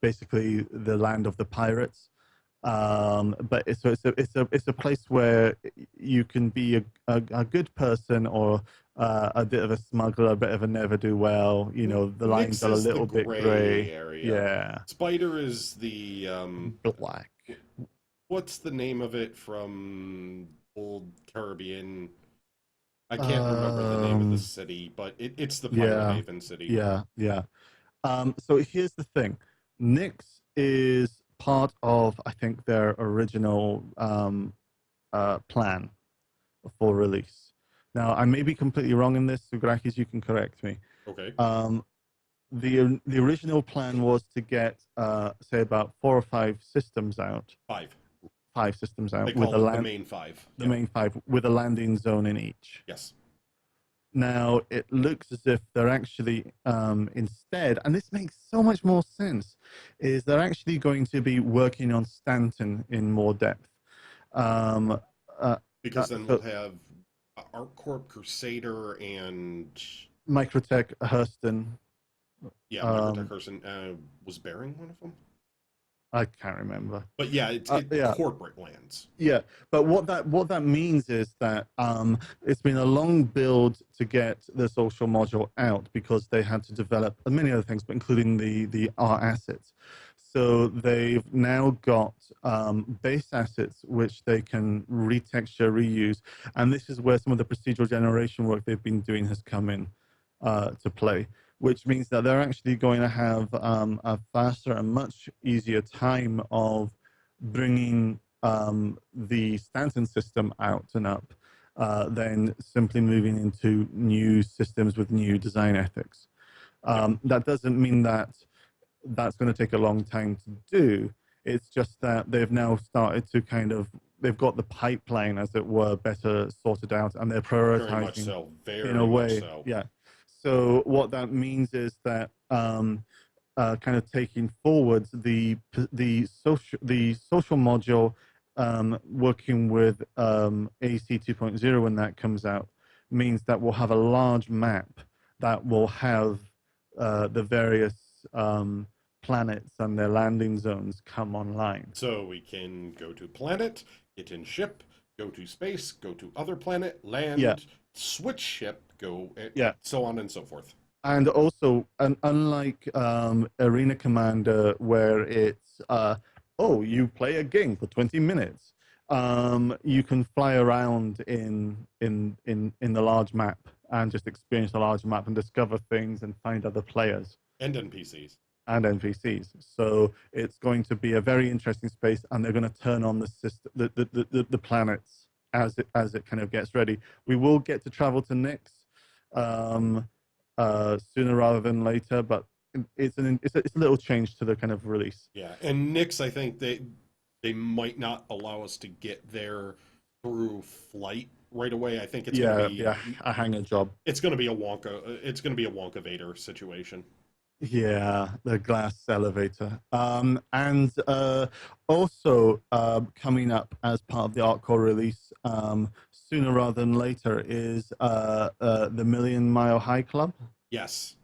basically the land of the pirates. But it's a place where you can be a good person or a bit of a smuggler, a bit of a never do well. The lines
Nyx
are a
is the
little bit
gray
gray.
area.
Yeah,
Spider is the
black.
what's the name of it from old Caribbean? I can't remember the name of the
Um,
city, but it's the Pirate
yeah,
Haven city.
yeah. So here's the thing. Nyx is part of, I think, their original plan for release. Now, I may be completely wrong in this, so Grakees, you can correct me.
Okay.
Um, the original plan was to get, say, about 4 or 5 systems out,
Five.
5 systems
They
out with
call it the main five.
the
Yeah.
main 5 with a landing zone in each.
Yes.
Now, it looks as if they're actually instead, and this makes so much more sense, is they're actually going to be working on Stanton in more depth. Um, uh,
Because then we'll
so
have ArcCorp, Crusader, and
Microtech, Hurston,
yeah, Microtech
um,
Person. Was Bearing one of them?
I can't remember.
But yeah, it's
Yeah,
corporate lands.
yeah, but what that means is that it's been a long build to get the social module out because they had to develop many other things, but including the art assets. So they've now got base assets which they can retexture, reuse, and this is where some of the procedural generation work they've been doing has come in to play, which means that they're actually going to have a faster and much easier time of bringing the Stanton system out and up than simply moving into new systems with new design ethics.
Yep.
That doesn't mean that that's going to take a long time to do. It's just that they've now started to they've got the pipeline, as it were, better sorted out, and they're
Very much
prioritizing
so.
in a
Very much
way.
so.
Yeah. So what that means is that kind of taking forward the social module, working with AC 2.0 when that comes out, means that we'll have a large map that will have the various planets and their landing zones come online.
So we can go to planet, get in ship, go to space, go to other planet,
Yeah,
land, switch ship, go,
yeah.
so on and so forth.
And also, unlike Arena Commander, where it's you play a game for 20 minutes, you can fly around in the large map and just experience a large map and discover things and find other players
And NPCs.
and NPCs. So it's going to be a very interesting space, and they're going to turn on the system, the planets as it kind of gets ready. We will get to travel to Nyx sooner rather than later, but it's a little change to the kind of release.
Yeah, and Nyx, I think they might not allow us to get there through flight right away. I think it's gonna be
a hangar job.
It's gonna be a Wonka. It's gonna be a Wonka Vader situation.
Yeah, the glass elevator. And also coming up as part of the ArtCore release sooner rather than later is the Million Mile High Club.
Yes.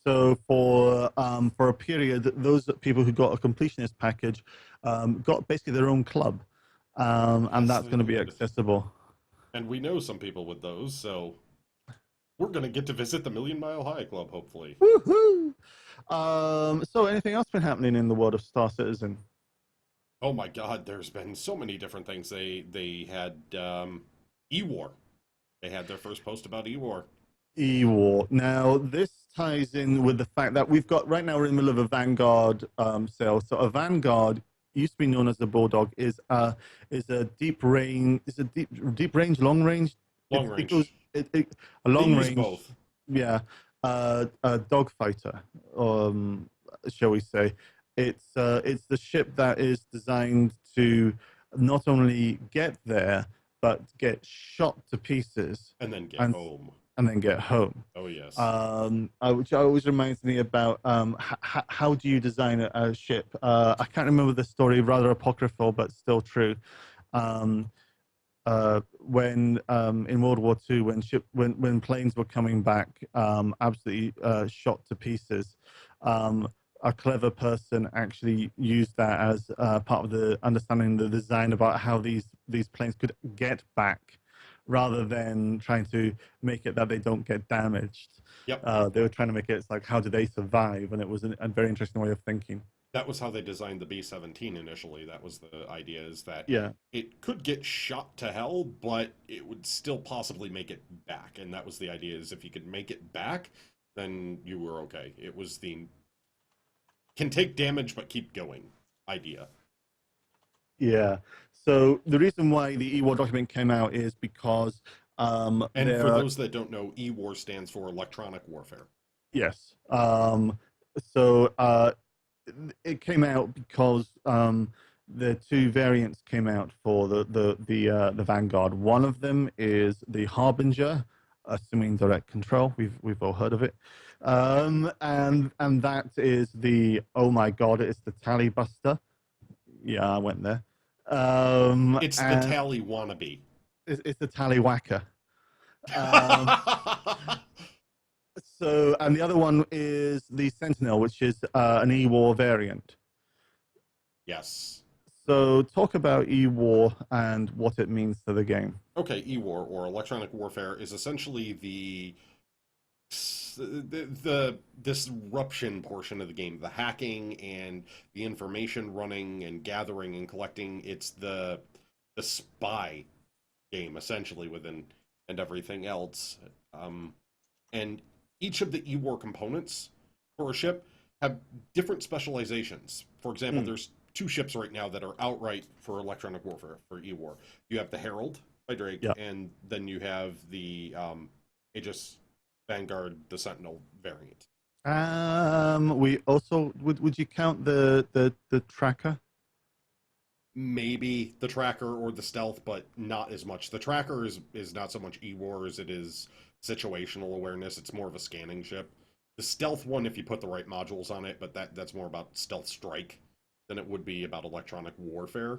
So for a period, those people who got a completionist package got basically their own club, and that's going to be accessible.
And we know some people with those, so we're going to get to visit the Million Mile High Club, hopefully.
Woohoo! So anything else been happening in the world of Star Citizen?
Oh my God, there's been so many different things. They had E-War. They had their first post about E-War.
E-War. Now, this ties in with the fact that we've got, right now we're in the middle of a Vanguard sale. So a Vanguard used to be known as a Bulldog, is a deep range, long range?
Long range.
A long range.
Both.
Yeah. A dogfighter, shall we say. It's the ship that is designed to not only get there, but get shot to pieces.
And then get home.
And then get home.
Oh, yes.
Which always reminds me about how do you design a ship? I can't remember the story, rather apocryphal, but still true. When in World War II, when planes were coming back, absolutely shot to pieces, a clever person actually used that as part of the understanding the design about how these planes could get back, rather than trying to make it that they don't get damaged.
Yep.
They were trying to make it like, how do they survive? And it was a very interesting way of thinking.
That was how they designed the B-17 initially. That was the idea, is that it could get shot to hell, but it would still possibly make it back. And that was the idea, is if you could make it back, then you were okay. It was the can take damage but keep going idea.
Yeah. So the reason why the E-War document came out is because...
and for those that don't know, E-War stands for electronic warfare.
Yes. So it came out because the two variants came out for the Vanguard. One of them is the Harbinger, assuming direct control. We've all heard of it. And that is the, oh my God, it's the Tally Buster. Yeah, I went there.
It's the Tally wannabe.
It's the Tally Whacker. So, and the other one is the Sentinel, which is an E-War variant.
Yes.
So talk about E-War and what it means to the game.
Okay, E-War, or electronic warfare, is essentially the disruption portion of the game, the hacking and the information running and gathering and collecting. It's the spy game, essentially, within and everything else. And each of the E-War components for a ship have different specializations. For example, there's two ships right now that are outright for electronic warfare, for E-War. You have the Herald by Drake, and then you have the Aegis Vanguard, the Sentinel variant.
We also, would you count the Tracker?
Maybe the Tracker or the Stealth, but not as much. The Tracker is not so much E-War as it is situational awareness. It's more of a scanning ship. The Stealth one, if you put the right modules on it, but that's more about stealth strike than it would be about electronic warfare.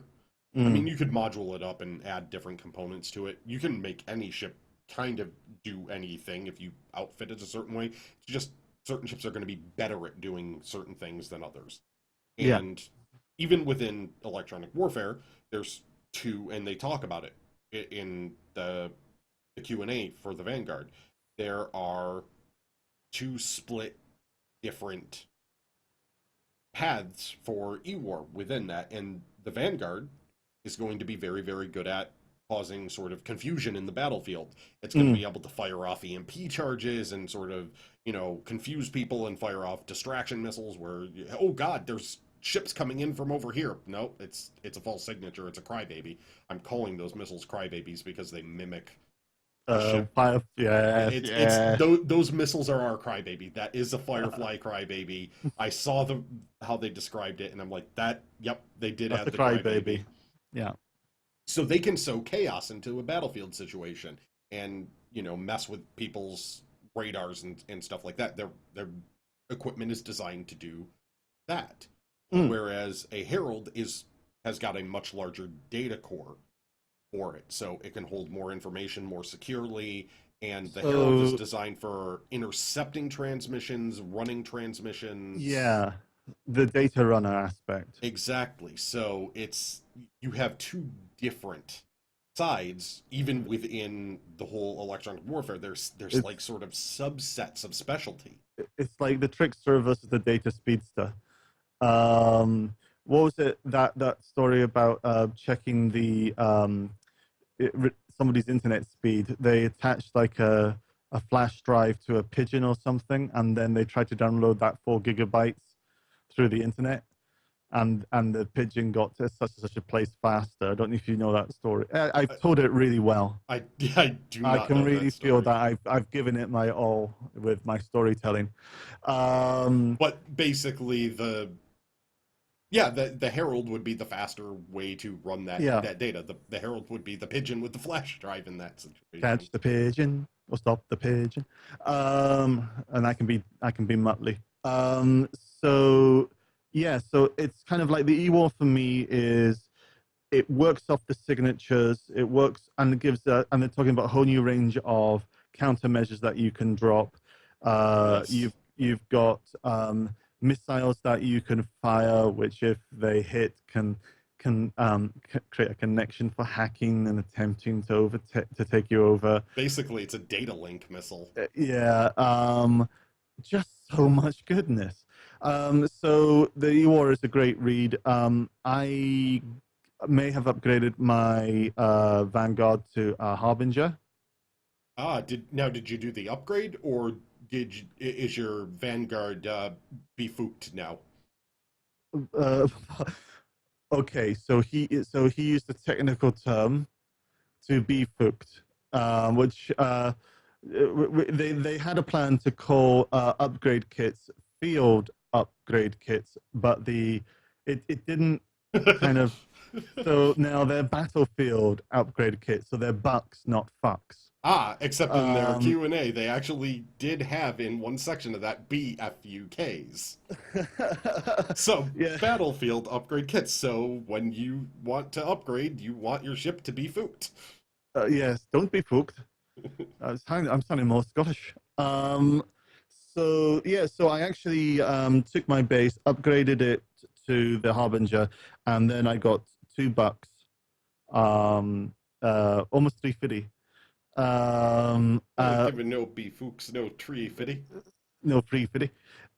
I mean, you could module it up and add different components to it. You can make any ship kind of do anything if you outfit it a certain way. It's just certain ships are going to be better at doing certain things than others. And even within electronic warfare, there's two, and they talk about it in the Q&A for the Vanguard. There are two split different paths for E-War within that, and the Vanguard is going to be very, very good at causing sort of confusion in the battlefield. It's going to be able to fire off EMP charges and sort of, confuse people and fire off distraction missiles where, oh God, there's ships coming in from over here. No, it's a false signature. It's a crybaby. I'm calling those missiles crybabies because they mimic a ship.
Yes,
It's
yeah.
those missiles are our crybaby. That is a Firefly crybaby. I saw how they described it, and I'm like, yep, they did
That's
add
the
the
crybaby.
crybaby.
Yeah.
So they can sow chaos into a battlefield situation and, mess with people's radars and stuff like that. Their equipment is designed to do that. Whereas a Herald has got a much larger data core for it, so it can hold more information more securely. And the Herald is designed for intercepting transmissions, running transmissions.
Yeah, the data runner aspect.
Exactly. So you have two different sides, even within the whole electronic warfare. There's like sort of subsets of specialty.
It's like the trickster versus the data speedster. What was it that story about checking the somebody's internet speed? They attached like a flash drive to a pigeon or something, and then they tried to download that 4 gigabytes through the internet, and the pigeon got to such a place faster. I don't know if you know that story. I've told it really well.
I do not.
I can
know
really
that story.
feel that I've given it my all with my storytelling.
But basically, the Herald would be the faster way to run that data. The Herald would be the pigeon with the flash drive in that situation.
Catch the pigeon or stop the pigeon. And I can be Muttley. So it's kind of like the E-War for me is it works off the signatures. It works and it gives and they're talking about a whole new range of countermeasures that you can drop.
Yes.
You've got missiles that you can fire, which if they hit can create a connection for hacking and attempting to take you over.
Basically, it's a data link missile.
Just so much goodness. So the E-War is a great read. I may have upgraded my Vanguard to Harbinger.
Did you do the upgrade, or is your Vanguard befooked now?
Okay, so he used the technical term to be fooked, which they had a plan to call upgrade kits field upgrade kits, but it didn't kind of. So now they're battlefield upgrade kits, so they're bucks, not fucks.
Except in their Q&A, they actually did have in one section of that BFUKs. So, battlefield upgrade kits. So, when you want to upgrade, you want your ship to be fooked.
Yes, don't be fooked. I'm sounding more Scottish. So I actually took my base, upgraded it to the Harbinger, and then I got $2, almost 350.
Given no beefooks, no tree fitty.
No 350.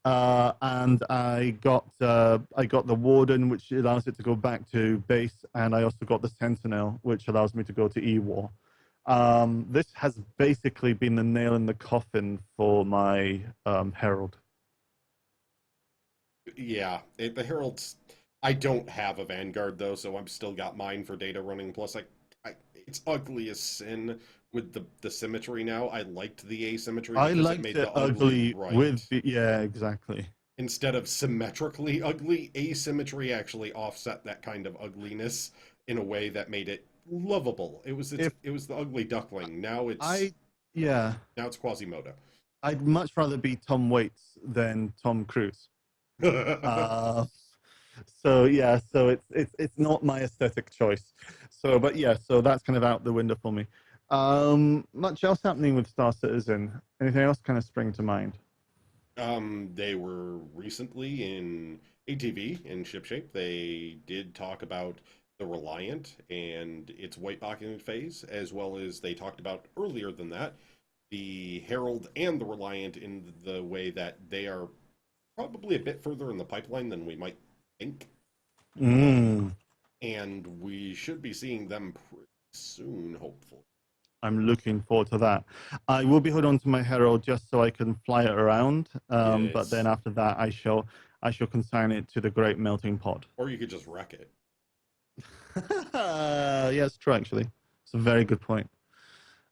And I got the Warden, which allows it to go back to base, and I also got the Sentinel, which allows me to go to E-War. This has basically been the nail in the coffin for my Herald.
Yeah, the Herald's. I don't have a Vanguard though, so I'm still got mine for data running. Plus, it's ugly as sin with the symmetry now. I liked the asymmetry because
I liked
it made
it
the
ugly
right.
with exactly.
Instead of symmetrically ugly, asymmetry actually offset that kind of ugliness in a way that made it lovable. It was the ugly duckling. Now it's now it's Quasimodo.
I'd much rather be Tom Waits than Tom Cruise. So it's not my aesthetic choice. So that's kind of out the window for me. Much else happening with Star Citizen? Anything else kind of spring to mind?
They were recently in ATV in Shipshape. They did talk about the Reliant and its whiteboxing phase, as well as they talked about earlier than that the Herald and the Reliant in the way that they are probably a bit further in the pipeline than we might think. And we should be seeing them soon, hopefully.
I'm looking forward to that. I will be holding on to my Herald just so I can fly it around. But then
Yes.
after that, I shall consign it to the Great Melting Pot.
Or you could just wreck it.
Yes, true. Actually, it's a very good point.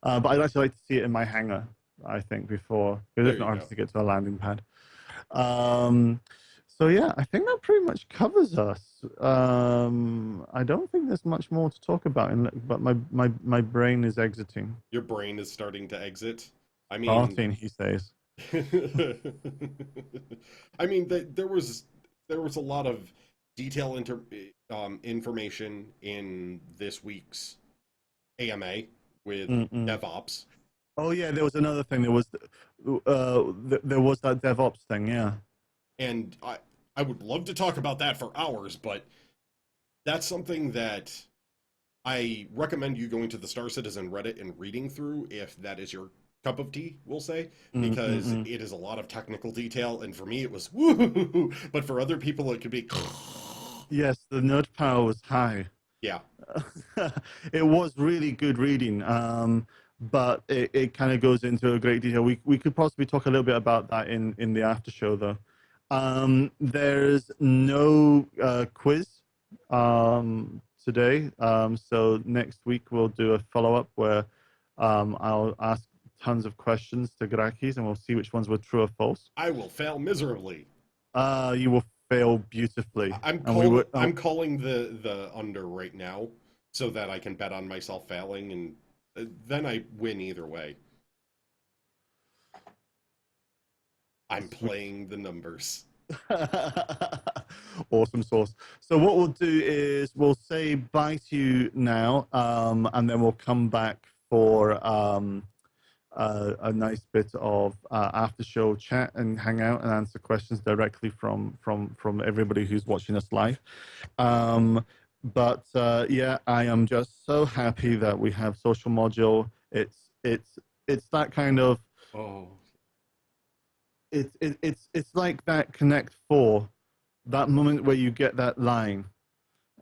But I'd actually like to see it in my hangar. I think before, because
There
if
you
not, I
go.
have to get to a landing pad. So yeah, I think that pretty much covers us. I don't think there's much more to talk about, but my brain is exiting.
Your brain is starting to exit. I mean,
Starting, he says.
I mean, there was a lot of information in this week's AMA with
Mm-mm.
DevOps,
Oh yeah, there was another thing. There was that DevOps thing. Yeah.
and I would love to talk about that for hours, but that's something that I recommend you going to the Star Citizen Reddit and reading through if that is your cup of tea, we'll say, because
Mm-mm-mm.
it is a lot of technical detail, and for me it was woo, but for other people it could be
Yes, the nerd power was high.
yeah.
It was really good reading, but it kind of goes into a great detail. We could possibly talk a little bit about that in the after show, though. There's no quiz today, so next week we'll do a follow-up where I'll ask tons of questions to Grakees, and we'll see which ones were true or false.
I will fail miserably.
You will fail beautifully, and we would.
I'm calling the under right now so that I can bet on myself failing, and then I win either way. I'm playing the numbers.
Awesome sauce. So what we'll do is we'll say bye to you now, and then we'll come back for a nice bit of after show chat and hang out and answer questions directly from everybody who's watching us live. But yeah, I am just so happy that we have social module. It's that kind of
Oh,
it's like that Connect Four, that moment where you get that line,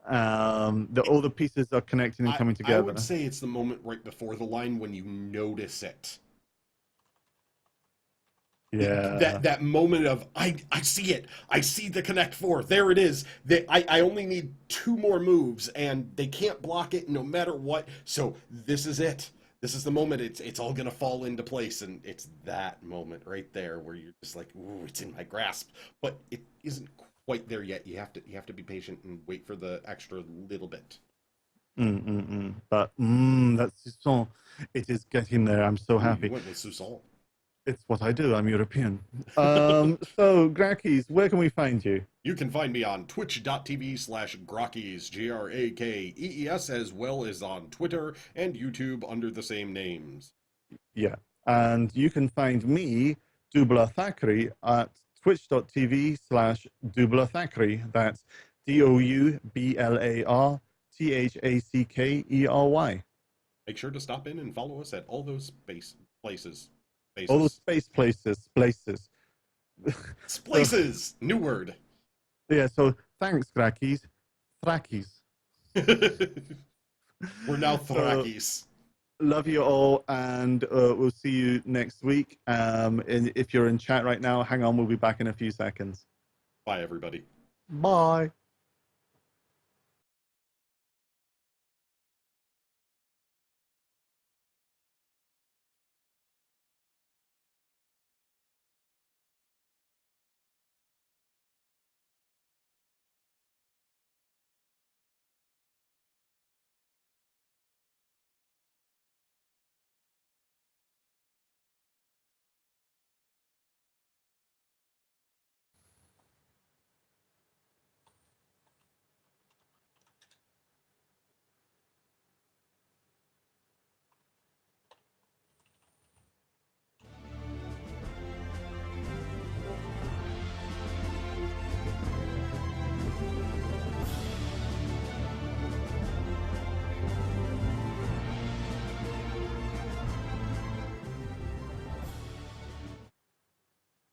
that all the pieces are connecting and coming
I
together.
would say it's the moment right before the line when you notice it.
Yeah.
That moment of I see it. I see the Connect Four. There it is. I only need two more moves and they can't block it no matter what. So this is it. This is the moment it's all gonna fall into place, and it's that moment right there where you're just like, ooh, it's in my grasp. But it isn't quite there yet. You have to be patient and wait for the extra little bit.
But that's so. It is getting there. I'm so
Ooh, you
happy.
went with Susal.
It's what I do. I'm European. So Grakees, where can we find you?
You can find me on twitch.tv/Grakees, Grakees, as well as on Twitter and YouTube under the same names.
Yeah, and you can find me, DoublarThackery, at twitch.tv/DoublarThackery. That's DoublarThackery.
Make sure to stop in and follow us at all those space places.
All those
Spaces.
space places.
Places! New word.
Yeah, so thanks, Grakees. Thrakies.
We're now
So,
Thrakis.
love you all, and we'll see you next week. And if you're in chat right now, hang on, we'll be back in a few seconds.
Bye, everybody.
Bye.